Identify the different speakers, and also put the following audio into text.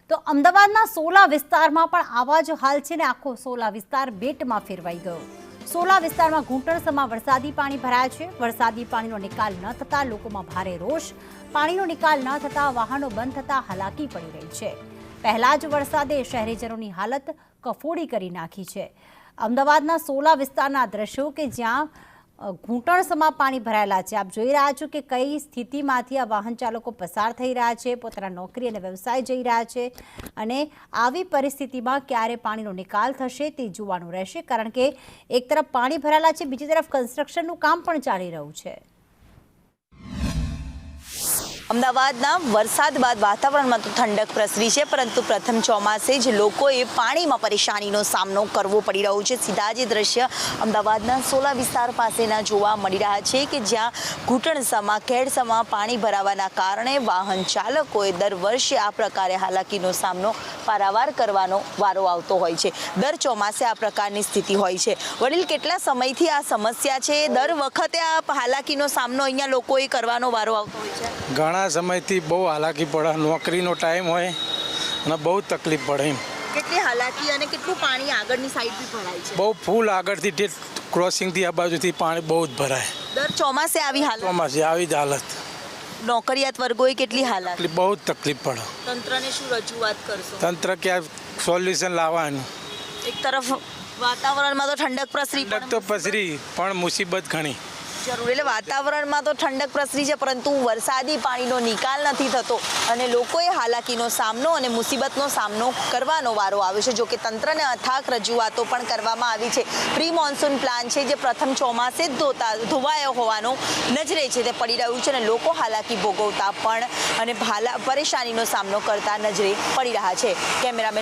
Speaker 1: તો અમદાવાદના સોલા વિસ્તારમાં પણ આવા જ હાલ છે ને આખો સોલા વિસ્તાર બેટમાં ફેરવાઈ ગયો। સોલા વિસ્તારમાં ઘૂંટણસમાં વરસાદી પાણી ભરાયા છે। વરસાદી પાણીનો નિકાલ ન થતા લોકોમાં ભારે રોષ। પાણીનો નિકાલ ન થતા વાહનો બંધ થતા હાલાકી પડી રહી છે। પહેલા જ વરસાદે શહેરીજનોની હાલત કફોડી કરી નાખી છે। અમદાવાદના સોલા વિસ્તારના દ્રશ્યો કે જ્યાં ઘૂંટણસમાં પાણી ભરાયેલા છે। આપ જોઈ રહ્યા છો કે કઈ સ્થિતિમાંથી આ વાહન ચાલકો પસાર થઈ રહ્યા છે, પોતાના નોકરી અને વ્યવસાય જઈ રહ્યા છે અને આવી પરિસ્થિતિમાં ક્યારે પાણીનો નિકાલ થશે તે જોવાનું રહેશે, કારણ કે એક તરફ પાણી ભરાયેલા છે, બીજી તરફ કન્સ્ટ્રક્શનનું કામ પણ ચાલી રહ્યું છે।
Speaker 2: અમદાવાદના વરસાદ બાદ વાતાવરણમાં તો ઠંડક પ્રસરી છે, પરંતુ પ્રથમ ચોમાસે જ લોકોએ પાણીમાં પરેશાનીનો સામનો કરવો પડી રહ્યો છે। સીધા જ દ્રશ્ય અમદાવાદના સોલા વિસ્તાર પાસેના જોવા મળી રહ્યા છે કે જ્યાં ઘૂંટણસમાં કેડસમાં પાણી ભરાવાના કારણે વાહન ચાલકોએ દર વર્ષે આ પ્રકારે હાલાકીનો સામનો પારાવાર કરવાનો વારો આવતો હોય છે। દર ચોમાસે આ પ્રકારની સ્થિતિ હોય છે। વડીલ, કેટલા સમયથી આ સમસ્યા છે? દર વખતે આ હાલાકીનો સામનો અહીંયા લોકોએ કરવાનો વારો આવતો હોય છે?
Speaker 3: ઘણા સમયથી બહુ હાલાકી પડે, નોકરીનો ટાઈમ હોય અને બહુ તકલીફ પડે એમ।
Speaker 2: કેટલી હાલાકી અને કેટલું પાણી આગળની સાઈડથી ભરાય છે?
Speaker 3: બહુ ફૂલ આગળથી ક્રોસિંગથી આ બાજુથી પાણી બહુ જ ભરાય।
Speaker 2: દર ચોમાસે આવી હાલત?
Speaker 3: ચોમાસે આવી જ હાલત।
Speaker 2: નોકરિયાત વર્ગોએ કેટલી હાલત?
Speaker 3: બહુ જ તકલીફ પડે।
Speaker 2: તંત્રને શું રજૂઆત કરશો?
Speaker 3: તંત્ર ક્યાં સોલ્યુશન લાવવાનું?
Speaker 2: એક તરફ વાતાવરણમાં તો ઠંડક પ્રસરી
Speaker 3: ઠંડક તો પસરી પણ મુસીબત ઘણી
Speaker 2: જરૂર। એટલે વાતાવરણમાં તો ઠંડક પ્રસરી છે, પરંતુ વરસાદી પાણીનો નિકાલ નથી થતો અને લોકોએ હાલાકીનો સામનો અને મુસીબતનો સામનો કરવાનો વારો આવ્યો છે। જો કે તંત્રને અથાક રજૂઆતો પણ કરવામાં આવી છે। પ્રી મોન્સૂન પ્લાન છે જે પ્રથમ ચોમાસે જ ધોવાયો હોવાનો નજરે છે તે પડી રહ્યું છે અને લોકો હાલાકી ભોગવતા પણ અને પરેશાનીનો સામનો કરતા નજરે પડી રહ્યા છે। કેમેરામેન